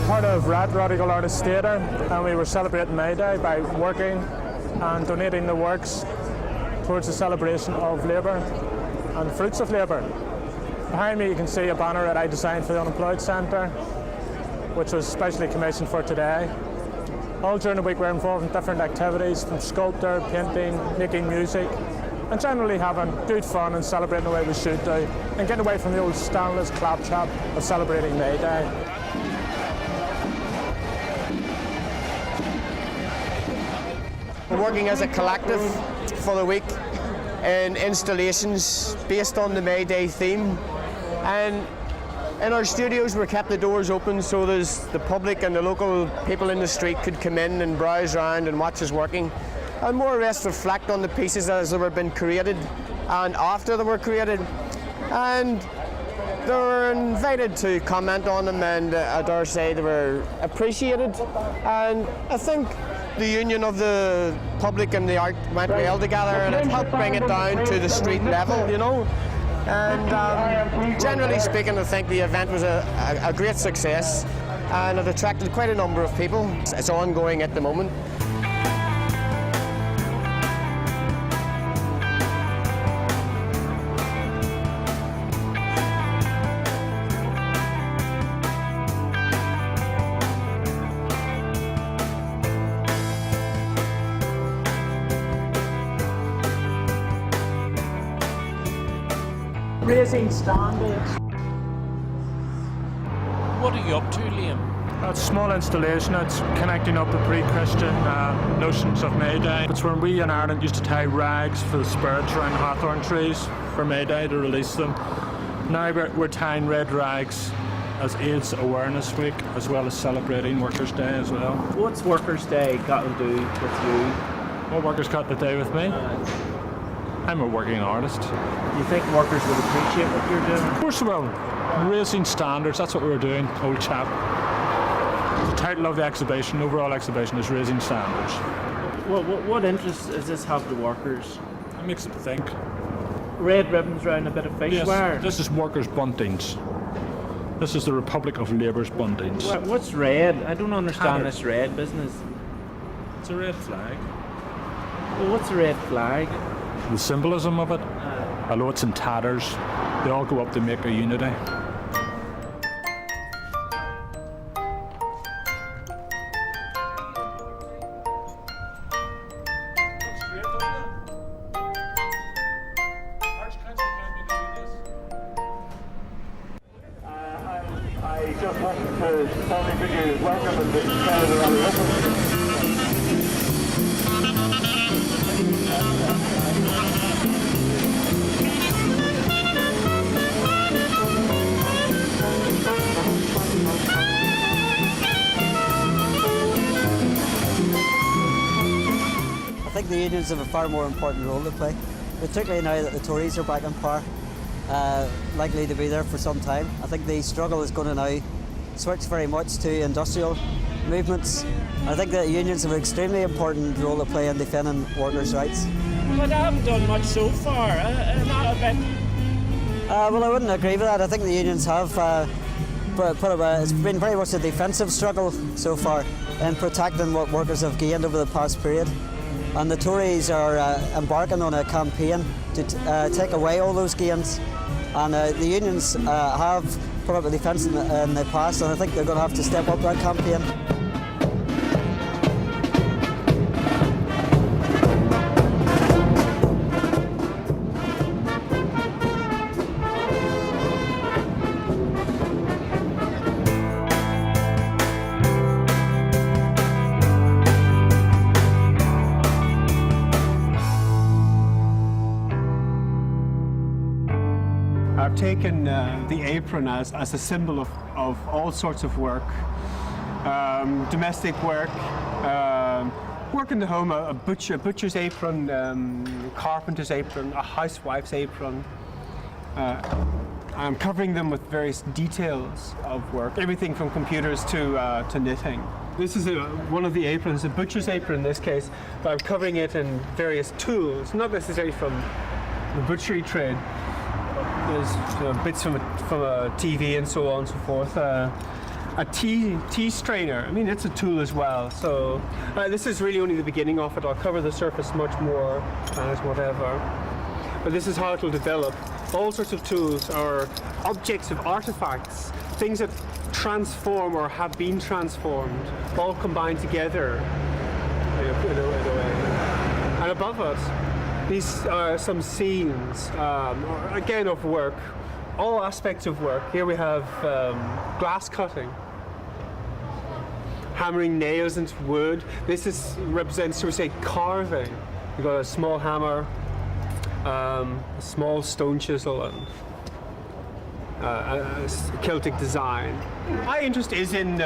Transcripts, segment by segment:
Part of Radical Artists Theatre, and we were celebrating May Day by working and donating the works towards the celebration of labour and the fruits of labour. Behind me you can see a banner that I designed for the Unemployed Centre, which was specially commissioned for today. All during the week we're involved in different activities, from sculpture, painting, making music, and generally having good fun and celebrating the way we should do, and getting away from the old standardist claptrap of celebrating May Day. We're working as a collective for the week in installations based on the May Day theme, and in our studios we kept the doors open so the public and the local people in the street could come in and browse around and watch us working and more or less reflect on the pieces as they were being created and after they were created, and they were invited to comment on them, and I dare say they were appreciated. And I think the union of the public and the art went well together, and it helped bring it down to the street level, you know. And generally speaking, I think the event was a great success, and it attracted quite a number of people. It's ongoing at the moment. Raising standards. What are you up to, Liam? It's a small installation. It's connecting up the pre-Christian notions of May Day. It's when we in Ireland used to tie rags for the spirits around hawthorn trees for May Day to release them. Now we're tying red rags as AIDS Awareness Week, as well as celebrating Workers' Day as well. What's Workers' Day got to do with you? What Workers got to do with me? I'm a working artist. You think workers would appreciate what you're doing? Of course they will. Raising standards, that's what we were doing, old chap. The title of the exhibition, overall exhibition, is Raising Standards. What interest does this have to workers? It makes them think. Red ribbons around a bit of fish Yes, wire. this is workers' buntings. This is the Republic of Labour's buntings. What's red? I don't understand this red business. It's a red flag. Well, what's a red flag? The symbolism of it, although it's in tatters, they all go up to make a unity. I just wanted to tell you welcome and declare the rally open. I think the unions have a far more important role to play, particularly now that the Tories are back in power, likely to be there for some time. I think the struggle is going to now switch very much to industrial movements. I think that unions have an extremely important role to play in defending workers' rights. But I haven't done much so far, not a bit. Well, I wouldn't agree with that. I think the unions have it's been very much a defensive struggle so far in protecting what workers have gained over the past period. And the Tories are embarking on a campaign to take away all those gains. And the unions have put up a defence in the past, and I think they're going to have to step up that campaign. taken the apron as a symbol of all sorts of work. Domestic work, work in the home, a butcher's apron, carpenter's apron, a housewife's apron. I'm covering them with various details of work, everything from computers to knitting. This is one of the aprons, a butcher's apron in this case, but I'm covering it in various tools, not necessarily from the butchery trade. There's bits from a TV and so on and so forth. A tea strainer, I mean, it's a tool as well. So this is really only the beginning of it. I'll cover the surface much more as whatever. But this is how it will develop. All sorts of tools are objects of artifacts, things that transform or have been transformed, all combined together in a way. And above us, these are some scenes, again of work, all aspects of work. Here we have glass cutting, hammering nails into wood. This represents, shall we say, carving. You've got a small hammer, a small stone chisel, and a Celtic design. My interest is in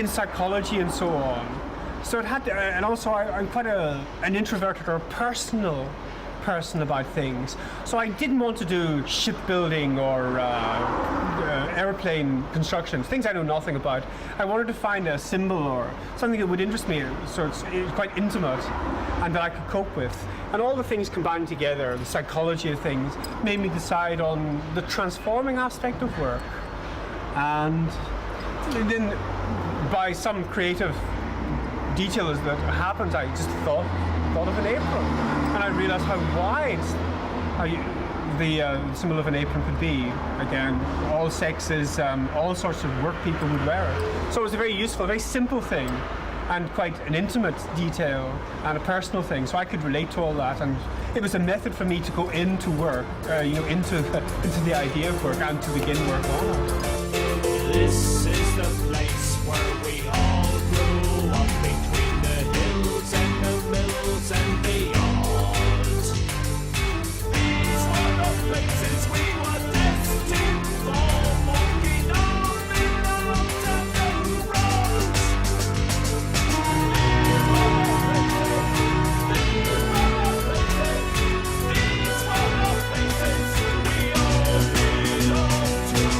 psychology and so on. So it had to, and also I'm quite an introverted or personal person about things. So I didn't want to do shipbuilding or airplane construction, things I know nothing about. I wanted to find a symbol or something that would interest me, so it's quite intimate and that I could cope with. And all the things combined together, the psychology of things, made me decide on the transforming aspect of work. And then by some creative details that happened, I just thought of an apron, and I realized how wide the symbol of an apron could be. Again, all sexes, all sorts of work people would wear it. So it was a very useful, very simple thing, and quite an intimate detail and a personal thing. So I could relate to all that, and it was a method for me to go into work, into the idea of work and to begin work on it. This is the place where we all grew up, between the hills and the mills and beyond. These were the places we were destined for, walking on in the roads and the roads. These were the places we all belong to.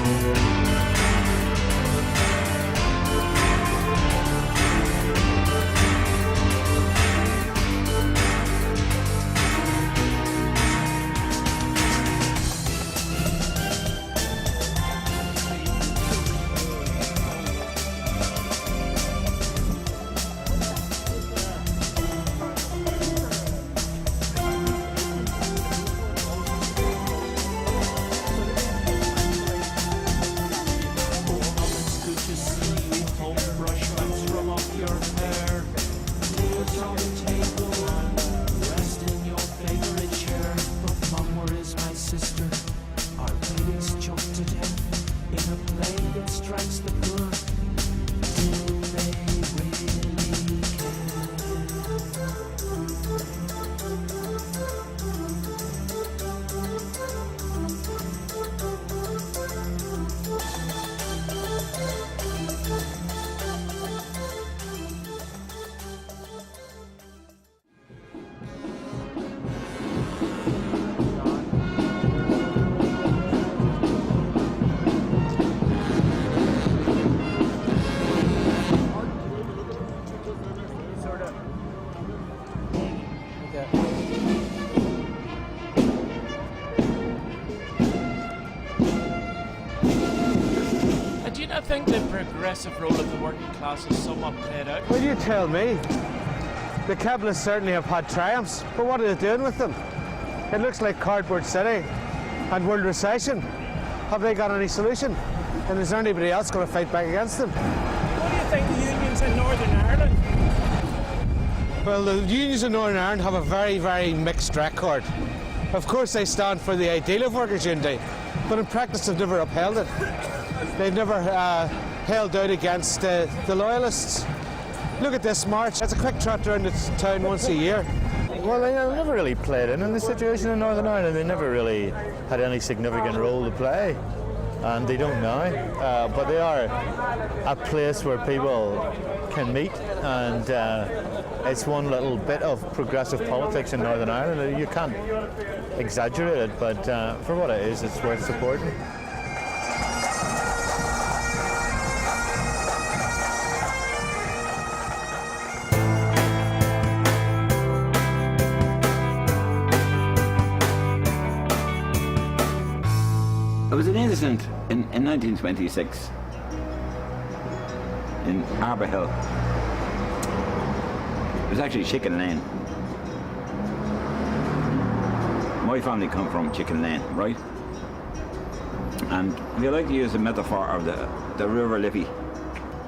I think the progressive role of the working class is somewhat played out. Well, you tell me. The capitalists certainly have had triumphs, but what are they doing with them? It looks like cardboard city and world recession. Have they got any solution? And is there anybody else going to fight back against them? What do you think the unions in Northern Ireland? Well, the unions in Northern Ireland have a very, very mixed record. Of course, they stand for the ideal of workers' unity, but in practice they've never upheld it. They've never held out against the loyalists. Look at this march. It's a quick trot around the town once a year. Well, they never really played in the situation in Northern Ireland. They never really had any significant role to play, and they don't now. But they are a place where people can meet, and it's one little bit of progressive politics in Northern Ireland. You can't exaggerate it, but for what it is, it's worth supporting. There was an incident in 1926 in Arbour Hill. It was actually Chicken Lane. My family come from Chicken Lane, right? And we like to use the metaphor of the River Liffey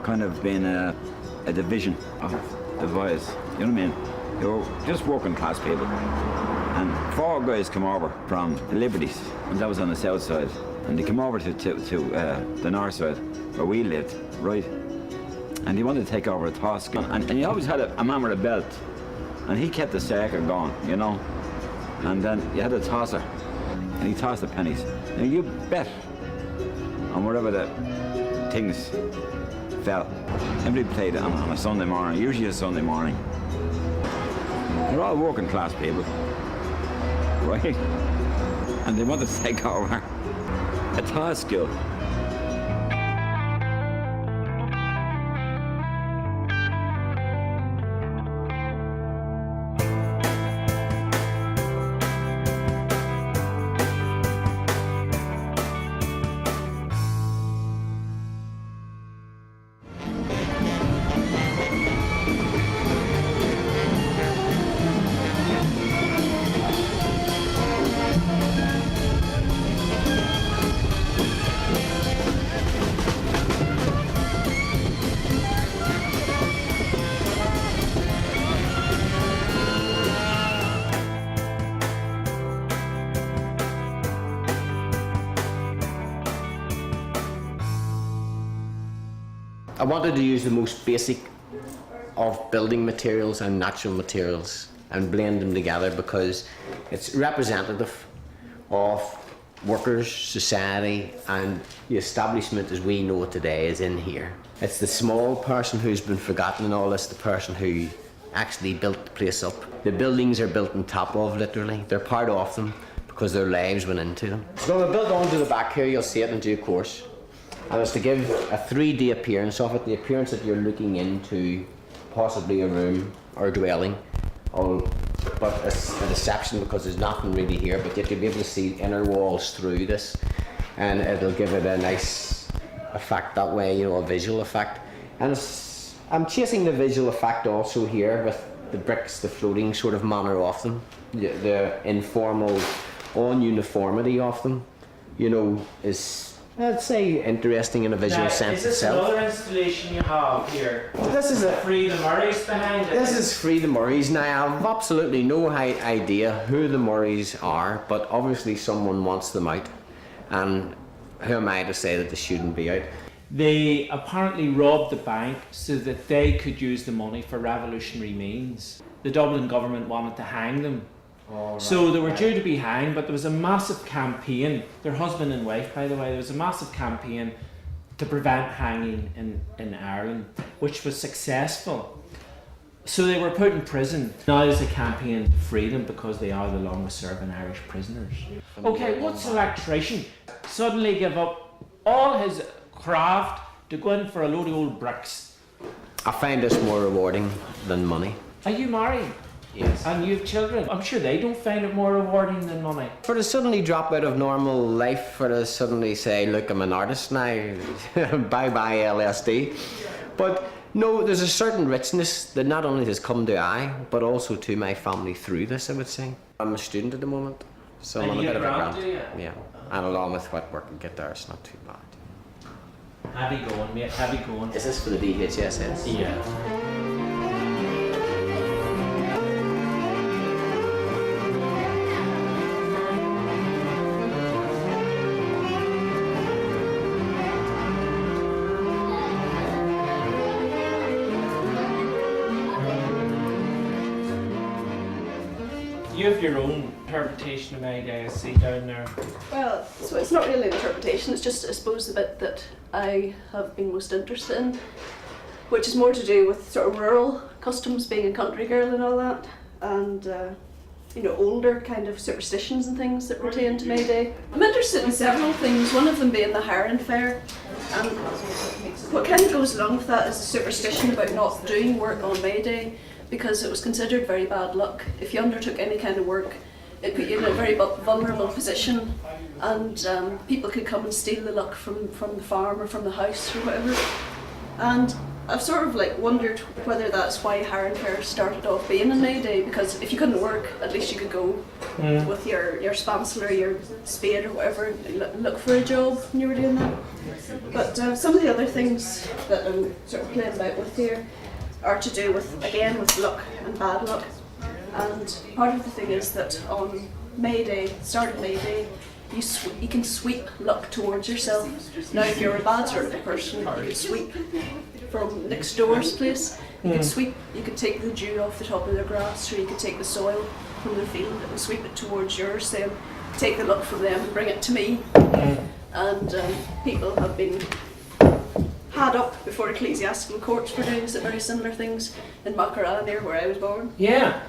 kind of being a division of the boys. You know what I mean? They were just working class people. And 4 guys come over from the Liberties, and that was on the south side. And they came over to the north side, where we lived, right? And he wanted to take over a task. And he always had a man with a belt, and he kept the circle going, you know? And then you had a tosser, and he tossed the pennies. Now you bet on wherever the things fell. Everybody played on a Sunday morning, usually a Sunday morning. They're all working class people, right? And they wanted to take over a task skill. I wanted to use the most basic of building materials and natural materials and blend them together because it's representative of workers, society, and the establishment as we know it today is in here. It's the small person who's been forgotten in all this, the person who actually built the place up. The buildings are built on top of, literally. They're part of them because their lives went into them. So we built onto the back here, you'll see it in due course. And it's to give a 3D appearance of it, the appearance that you're looking into possibly a room or a dwelling. But it's a deception because there's nothing really here, but yet you'll be able to see inner walls through this, and it'll give it a nice effect that way, you know, a visual effect. And I'm chasing the visual effect also here with the bricks, the floating sort of manner of them, the informal uniformity of them, you know, is, I'd say, interesting in a visual sense is this itself. another installation you have here? This is a Free the Murrays behind it. This is Free the Murrays. Now, I have absolutely no idea who the Murrays are, but obviously someone wants them out. And who am I to say that they shouldn't be out? They apparently robbed the bank so that they could use the money for revolutionary means. The Dublin government wanted to hang them. Oh, right. So they were due to be hanged, but there was a massive campaign, their husband and wife by the way, there was a massive campaign to prevent hanging in Ireland, which was successful. So they were put in prison. Now there's a campaign to free them because they are the longest serving Irish prisoners. Okay, what's an electrician suddenly give up all his craft to go in for a load of old bricks? I find this more rewarding than money. Are you married? Yes. And you have children. I'm sure they don't find it more rewarding than money. For to suddenly drop out of normal life, for to suddenly say, look, I'm an artist now, bye-bye LSD. But no, there's a certain richness that not only has come to I, but also to my family through this, I would say. I'm a student at the moment, so I'm on a bit of a grant. Yeah, and along with what work and guitar, it's not too bad. Heavy going, mate, heavy going. Is this for the DHSS? Yeah. You have your own interpretation of May Day, I see down there. Well, so it's not really an interpretation, it's just, I suppose, the bit that I have been most interested in, which is more to do with sort of rural customs, being a country girl and all that, and you know, older kind of superstitions and things that pertain to May Day. I'm interested in several things, one of them being the Highland Fair, and what kind of goes along with that is a superstition about not doing work on May Day, because it was considered very bad luck. If you undertook any kind of work, it put you in a very vulnerable position, and people could come and steal the luck from the farm or from the house or whatever. And I've sort of like wondered whether that's why Highland Fair started off being on May Day, because if you couldn't work, at least you could go with your spancel or your spade or whatever and look for a job when you were doing that. But some of the other things that I'm sort of playing about with here are to do with, again, with luck and bad luck. And part of the thing is that on May Day, start of May Day, you can sweep luck towards yourself. Now if you're a bad sort of person, you could sweep from next door's place. You could sweep, you could take the dew off the top of their grass, or you could take the soil from their field and sweep it towards yours, then take the luck from them and bring it to me. And people have been had up before ecclesiastical courts for doing some very similar things in Macra, near where I was born. Yeah.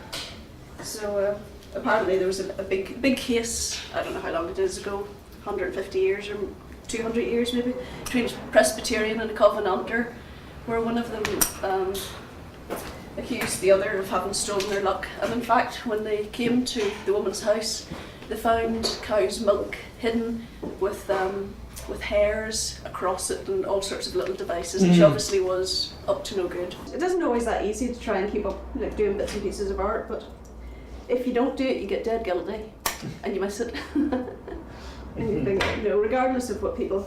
So apparently there was a big case, I don't know how long it is ago, 150 years or 200 years maybe, between a Presbyterian and a Covenanter, where one of them accused the other of having stolen their luck. And in fact, when they came to the woman's house, they found cow's milk hidden with hairs across it and all sorts of little devices, which obviously was up to no good. It isn't always that easy to try and keep up, like, doing bits and pieces of art, but if you don't do it, you get dead guilty and you miss it. And you think, you know, regardless of what people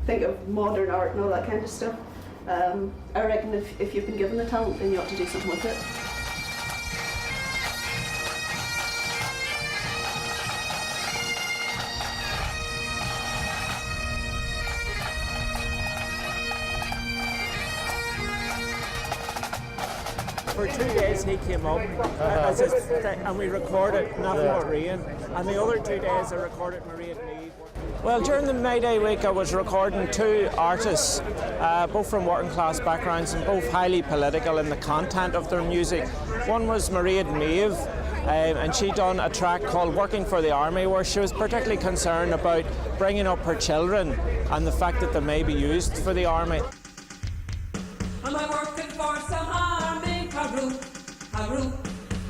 think of modern art and all that kind of stuff, I reckon if you've been given the talent, then you ought to do something with it. For 2 days he came up and we recorded Nothing But Rain, and the other 2 days I recorded Maria Mead. Well, during the May Day week I was recording two artists, both from working class backgrounds and both highly political in the content of their music. One was Maria Mead, and she done a track called Working for the Army, where she was particularly concerned about bringing up her children and the fact that they may be used for the army. Am I working for some army? Haru, haru.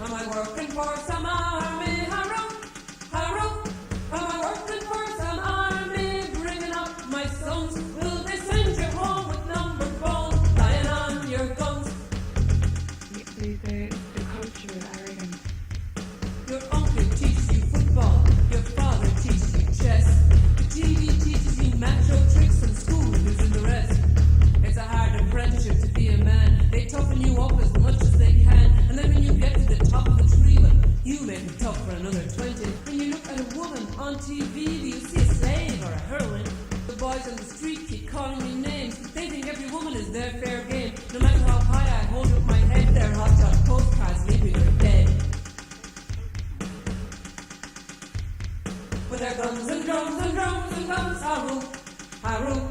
Am I working for some army? Haru, haru. Am I working for some army? Bringing up my sons. Will they send you home with numbered bones, lying on your guns? The culture is arrogant. Your uncle teaches you football. Your father teaches you chess. The TV teaches you macho tricks, and school is in the rest. It's a hard apprenticeship to be a man. They toughen you up as much as they can, and then when you get to the top of the tree, well, you may be tough for another 20. When you look at a woman on TV, do you see a slave or a heroine? The boys on the street keep calling me names. They think every woman is their fair game. No matter how high I hold up my head, their hotshot postcards leave me for dead. With their guns and drums and drums and guns, haru, haru.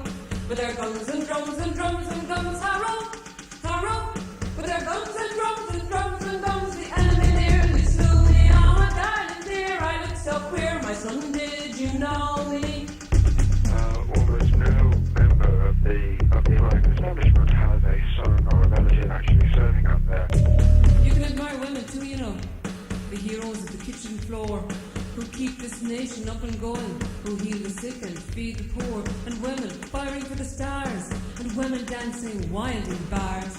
With their guns and drums and drums and guns, haru, haru. With their guns and drums and drums and guns, the enemy nearly slew me. Oh, my darling dear, I look so queer. My son, did you know me? Almost no member of the American establishment has a son or a relative actually serving up there. You can admire women too, you know. The heroes of the kitchen floor, who keep this nation up and going, who heal the sick and feed the poor, and women firing for the stars, and women dancing wild in bars.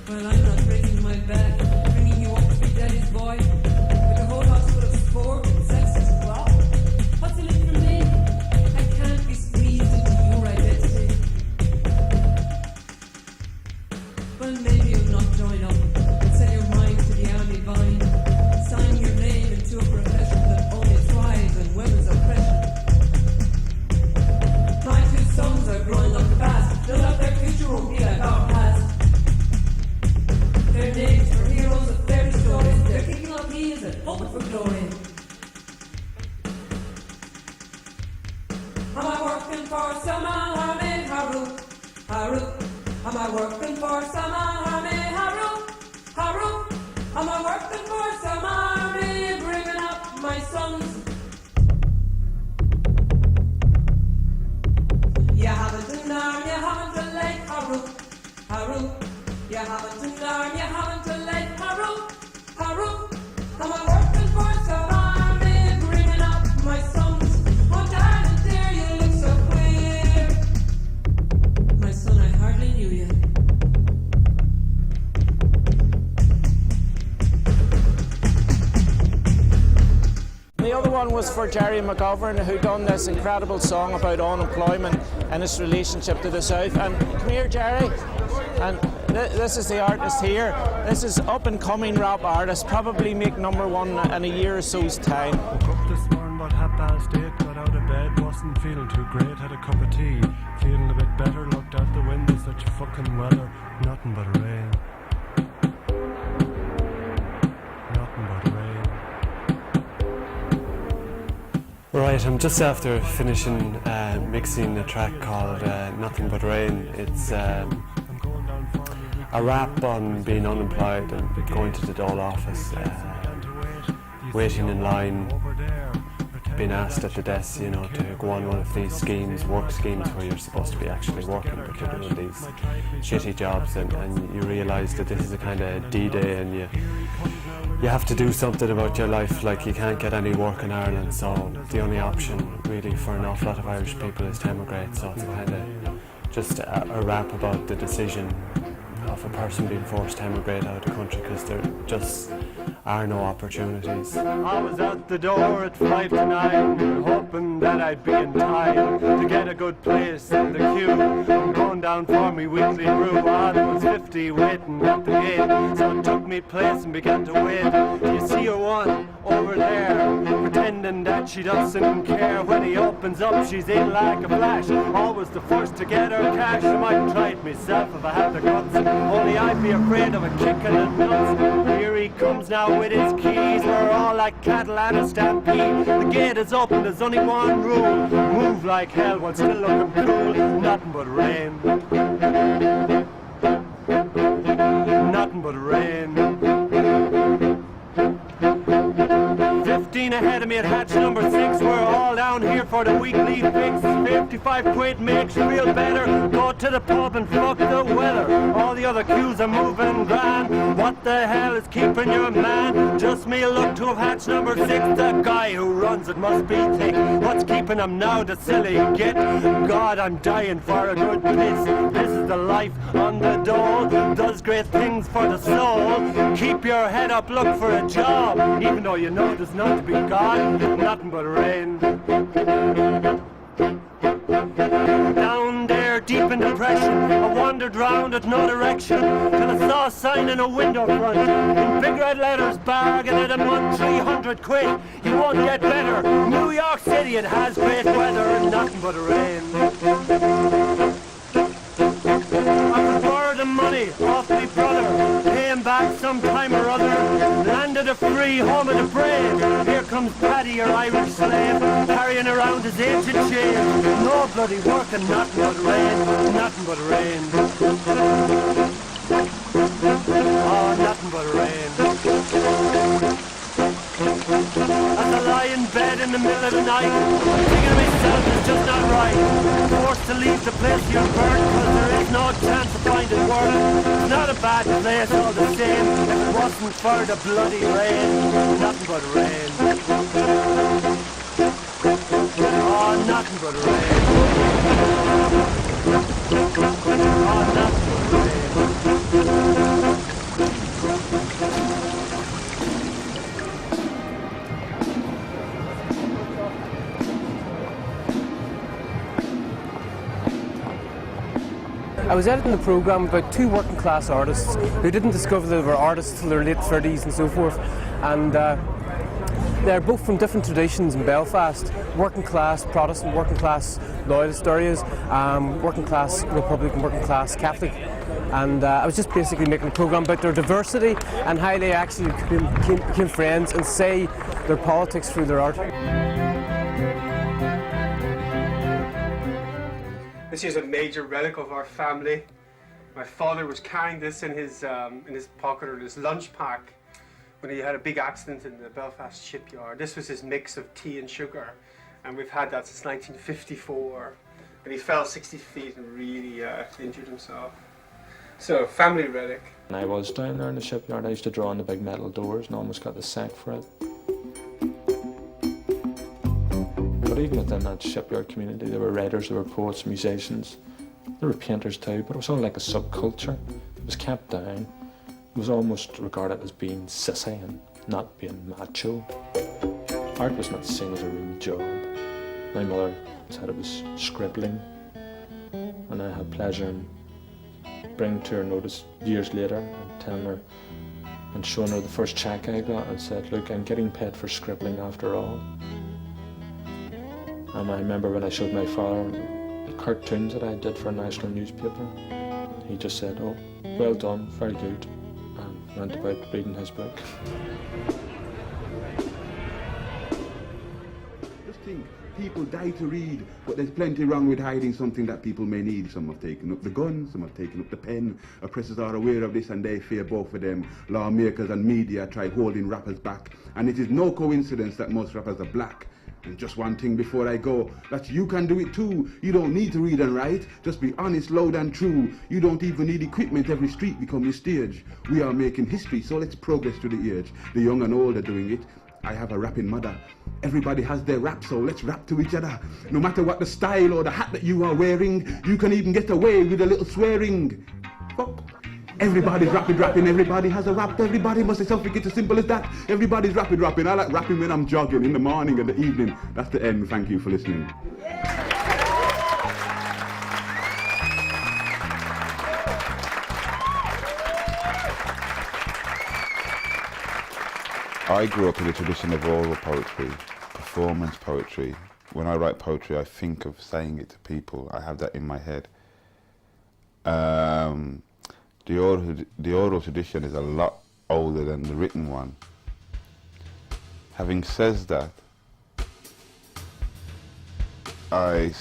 Well, I'm not breaking my back, bringing you up to be daddy's boy, with a whole house full of sport and sex as well. What's in it for me? I can't be squeezed into your identity. Well, maybe you'll not join up and sell your mind to the army vine. Sign your name into a profession that only thrives on women's oppression. My two sons are growing up fast. They'll have their future won't be like our past. Their names are heroes of fairy stories. They're kicking up heels hoping for glory. Am I working for some army, Haru, Haru? Am I working for some army, Haru, Haru? Am I working for some army, bringing up my sons? You haven't an arm, you haven't a leg, Haru, Haru. You haven't an arm, you haven't a leg, Haru, Haru. Am I working for some army, bringing up my sons? Oh, darling dear, you look so queer. My son, I hardly knew you. The other one was for Jerry McGovern, who done this incredible song about unemployment and its relationship to the South. And come here, Jerry. And this is the artist here. This is up-and-coming rap artist, probably make #1 in a year or so's time. Woke up this morning about 8:30, got out of bed, wasn't feeling too great, had a cup of tea, feeling a bit better, looked out the window, such fucking weather, nothing but rain. Nothing but rain. Right, I'm just after finishing mixing a track called Nothing But Rain. It's a rap on being unemployed and going to the dole office, waiting in line, being asked at the desk, you know, to go on one of these schemes, work schemes where you're supposed to be actually working, but you're doing these shitty jobs, and you realise that this is a kind of D-Day, and you have to do something about your life. Like, you can't get any work in Ireland, so the only option really for an awful lot of Irish people is to emigrate. So it's kind of just a rap about the decision of a person being forced to emigrate out of the country because there just are no opportunities. I was at the door at 5 to 9, hoping that I'd be in time to get a good place in the queue. I'm going down for me weekly brew. There was 50 waiting at the gate, so I took me place and began to wait. Do you see her one over there, pretending that she doesn't care? When he opens up, she's in like a flash, always the first to get her cash. I might try it myself if I had the guts, only I'd be afraid of a kick in the nuts. Here he comes now with his keys, we're all like cattle at a stampede. The gate is open, there's only one rule: move like hell while still looking cool. Nothing but rain. Nothing but rain. 15 ahead of me at hatch number 6. We're all down here for the weekly fix. 55 quid makes you feel better. Go to the pub and fuck the weather. All the other queues are moving grand. What the hell is keeping your man? Just me look to have hatch number 6. The guy who runs it must be thick. What's keeping him now, the silly git? God, I'm dying for a good piss. This is the life on the dole. Does great things for the soul. Keep your head up, look for a job, even though you know there's none to be got. Nothing but rain. Down there, deep in depression, I wandered round at no direction till I saw a sign in a window front in big red letters, bargain at him on 300 quid. You won't get better. New York City, it has great weather and nothing but rain. I could borrow the money off me brother, pay him back sometime or other. Landed a free home of the brave. Here comes Paddy, your Irish slave, carrying around his ancient chain. No bloody work and nothing but rain. Nothing but rain. Oh, nothing but rain. As I lie in bed in the middle of the night, I'm thinking to myself, it's just not right. Forced to leave the place you've burnt, because there is no chance of finding work. It's not a bad place all the same, if it wasn't for the bloody rain. Nothing but rain. Oh, nothing but rain. Oh, nothing but rain. I was editing a programme about two working class artists who didn't discover they were artists till their late 30s and so forth, and they're both from different traditions in Belfast: working class Protestant, working class Loyalist areas, working class Republican, working class Catholic. And I was just basically making a programme about their diversity and how they actually became friends and say their politics through their art. This is a major relic of our family. My father was carrying this in his pocket or his lunch pack when he had a big accident in the Belfast shipyard. This was his mix of tea and sugar, and we've had that since 1954. And he fell 60 feet and really injured himself. So, family relic. When I was down there in the shipyard, I used to draw on the big metal doors and almost got the sack for it. But even within that shipyard community, there were writers, there were poets, musicians, there were painters too, but it was all like a subculture. It was kept down. It was almost regarded as being sissy and not being macho. Art was not seen as a real job. My mother said it was scribbling, and I had pleasure in bringing to her notice years later and telling her and showing her the first cheque I got and said, look, I'm getting paid for scribbling after all. And I remember when I showed my father the cartoons that I did for a national newspaper, he just said, oh, well done, very good, and went about reading his book. Just think, people die to read, but there's plenty wrong with hiding something that people may need. Some have taken up the gun, some have taken up the pen. Oppressors are aware of this and they fear both of them. Lawmakers and media try holding rappers back. And it is no coincidence that most rappers are black. And just one thing before I go, that you can do it too. You don't need to read and write, just be honest, loud and true. You don't even need equipment, every street become your stage. We are making history, so let's progress to the age. The young and old are doing it. I have a rapping mother. Everybody has their rap, so let's rap to each other. No matter what the style or the hat that you are wearing, you can even get away with a little swearing. Fuck. Everybody's rapping, everybody has a rap, everybody must say something, it's as simple as that. Everybody's rapping. I like rapping when I'm jogging, in the morning and the evening. That's the end, thank you for listening. I grew up in a tradition of oral poetry, performance poetry. When I write poetry, I think of saying it to people. I have that in my head. The oral tradition is a lot older than the written one. Having said that, I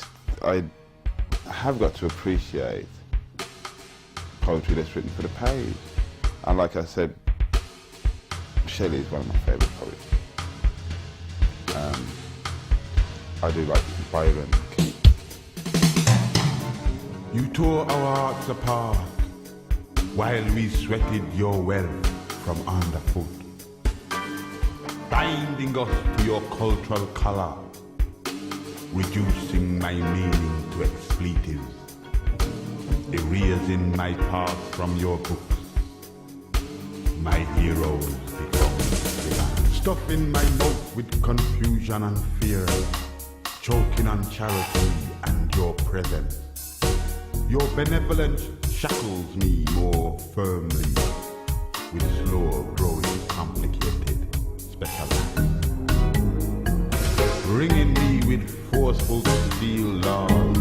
have got to appreciate poetry that's written for the page. And like I said, Shelley is one of my favourite poets. I do like Byron. You tore our hearts apart while we sweated your wealth from underfoot, binding us to your cultural colour, reducing my meaning to expletives, erasing my past from your books. My heroes become villains, stuffing my mouth with confusion and fear, choking on charity and your presence. Your benevolence shackles me more firmly with slow growing complicated specialized, ringing me with forceful steel laws,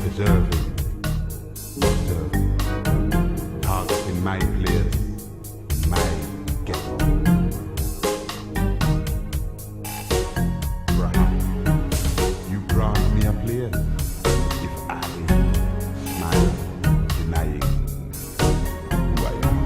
preserving, targeting my place, my ghetto. Perhaps you grant me a place if I smile, denying who I am.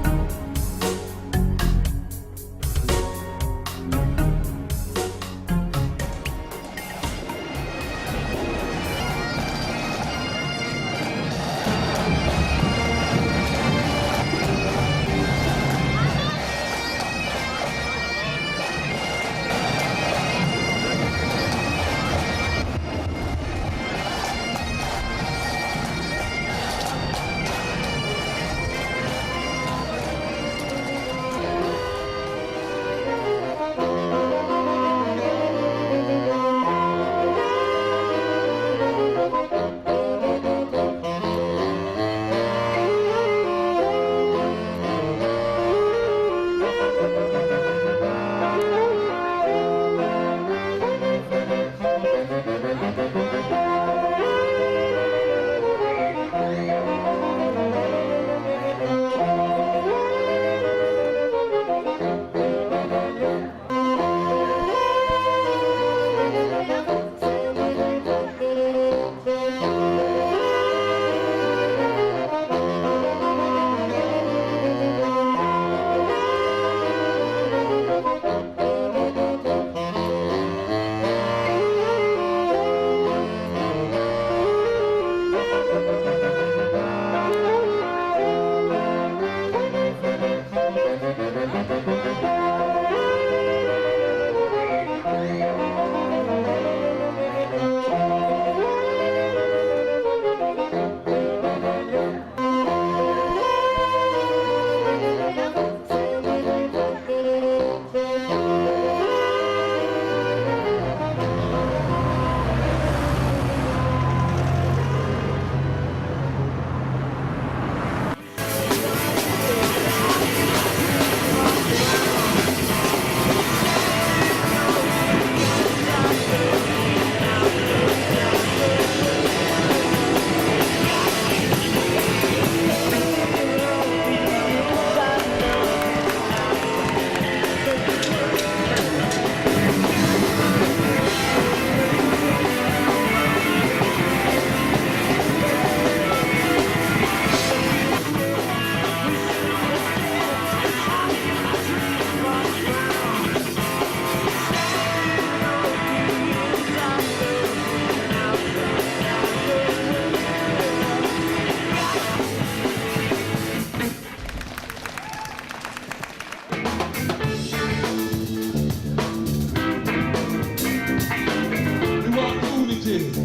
unity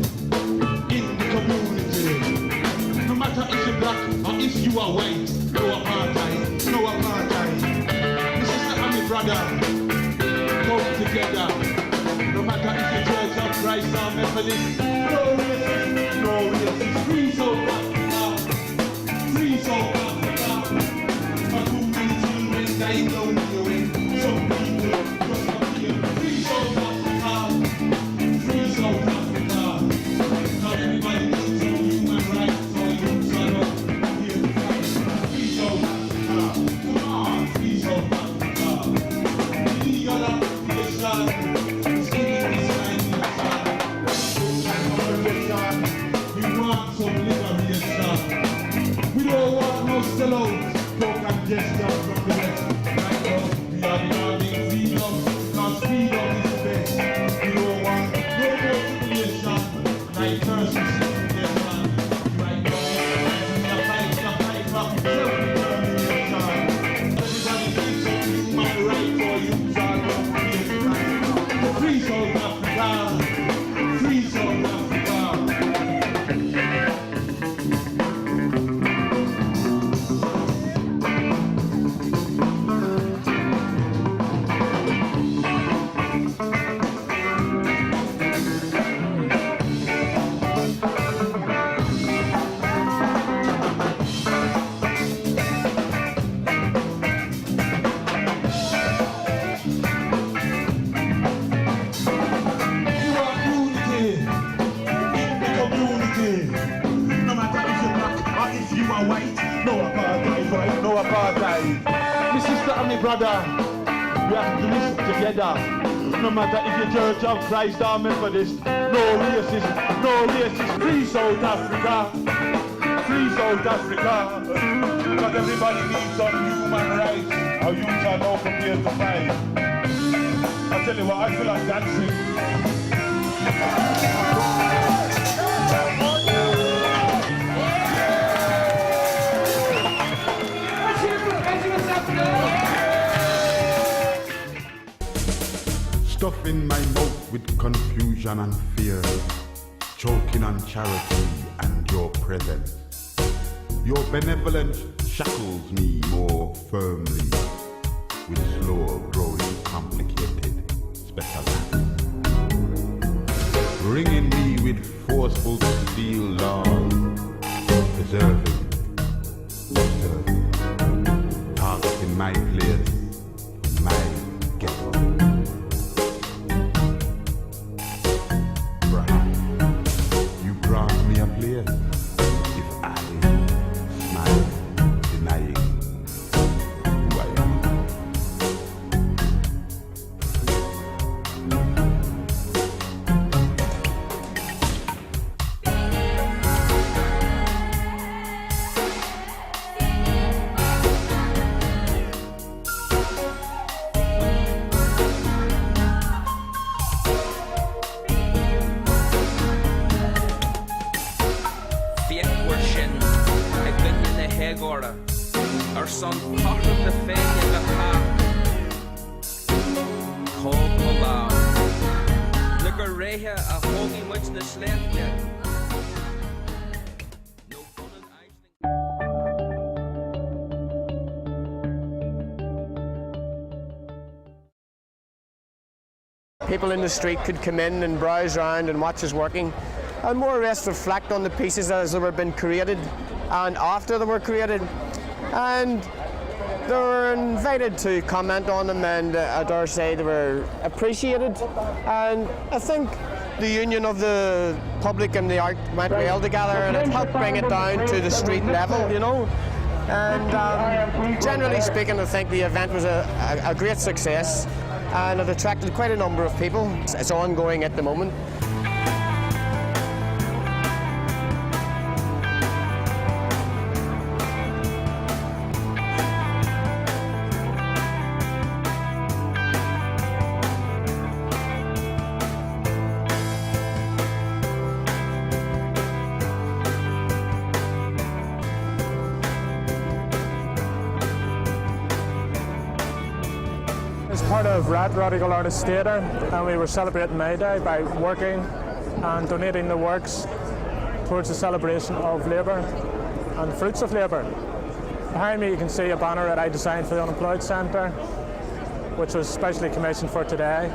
in the community. No matter if you're black or if you are white, no apartheid, no apartheid. My sister and my brother, come together. No matter if you're Church of Christ or Methodist, no racism, no racism. Free South Africa, free South Africa. For too many children dying down the way. Some people just not here. Free South Africa, free South Africa. Now everybody needs some human rights, so you shut up here to fight. Free South Africa, come on, free South Africa. Illegal occupation. We don't want no sellouts, talk and gesture from the rest. Right now, we are demanding freedom, because freedom is the best. We don't want no more humiliation, like terms of segregation. Right now, we are fighting for self-determination. Everybody needs some human rights for youth and no right. Free South Africa, free South Africa. No apartheid. My sister and my brother, we have to do this together. No matter if you're Church of Christ or Methodist, no racism, no racism. Free South Africa, free South Africa. Because everybody needs some human rights. Our youth are now prepared to fight. I tell you what, I feel like dancing. Stuffing my mouth with confusion and fear, choking on charity and your presence. Your benevolence shackles me more firmly with slow growing complicated special hands, ringing me with forceful steel laws, preserving, targeting my place, my ghetto. If I smile, denying who I am. Our son part of the faith in the path. Call Palau. Look a reha a holding which the slap yet. People in the street could come in and browse around and watch us working, and more or less reflect on the pieces as they were being created and after they were created. And they were invited to comment on them, and I dare say they were appreciated. And I think the union of the public and the art went well together, and it helped bring it down to the street level, you know. And generally speaking, I think the event was a great success, and it attracted quite a number of people. It's ongoing at the moment. As part of Radical Artists Theatre, and we were celebrating May Day by working and donating the works towards the celebration of labour and fruits of labour. Behind me you can see a banner that I designed for the Unemployed Centre, which was specially commissioned for today.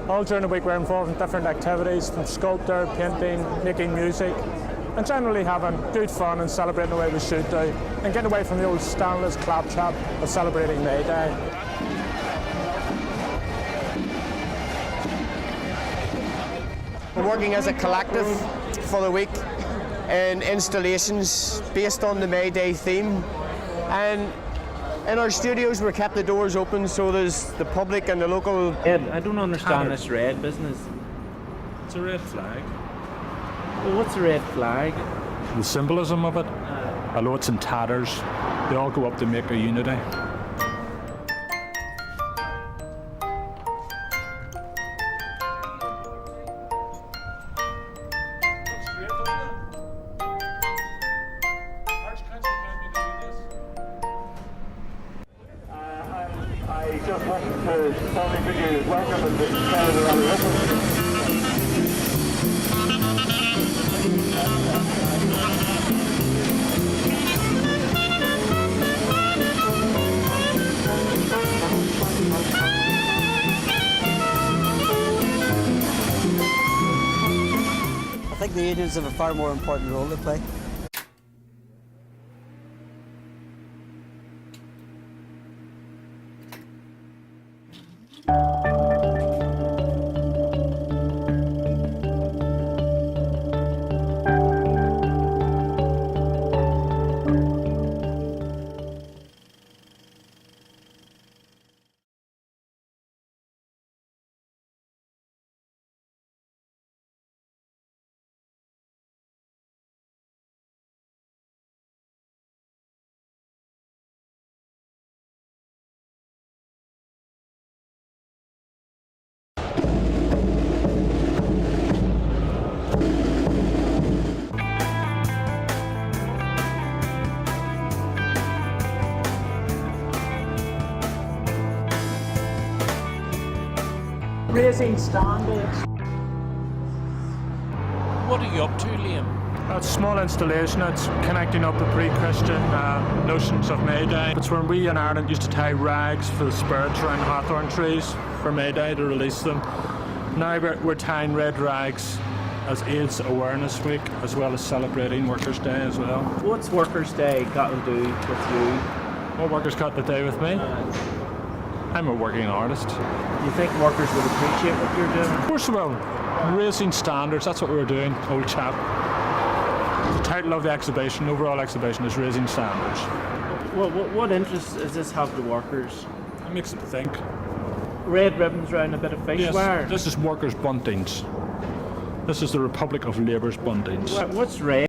All during the week we're involved in different activities, from sculpture, painting, making music, and generally having good fun and celebrating the way we should do, and getting away from the old standardist claptrap of celebrating May Day. We're working as a collective for the week in installations based on the May Day theme, and in our studios we kept the doors open so there's the public and the local... Ed, I don't understand this red business. It's a red flag. Well, what's a red flag? The symbolism of it, although it's in tatters, they all go up to make a unity. I just wanted to formally bid you welcome and declare the rally open. I think the unions have a far more important role to play. Raising standards. What are you up to, Liam? It's a small installation. It's connecting up the pre-Christian notions of May Day. It's when we in Ireland used to tie rags for the spirits around hawthorn trees for May Day to release them. Now we're tying red rags as AIDS Awareness Week, as well as celebrating Workers' Day as well. What's Workers' Day got to do with you? What Workers got to do with me? I'm a working artist. Do you think workers would appreciate what you're doing? Of course they will. Raising standards, that's what we were doing, old chap. The title of the exhibition, overall exhibition, is Raising Standards. Well, what interest does this have to workers? It makes them think. Red ribbons around a bit of fish wire? Yes, this is workers' buntings. This is the Republic of Labour's buntings. What's red?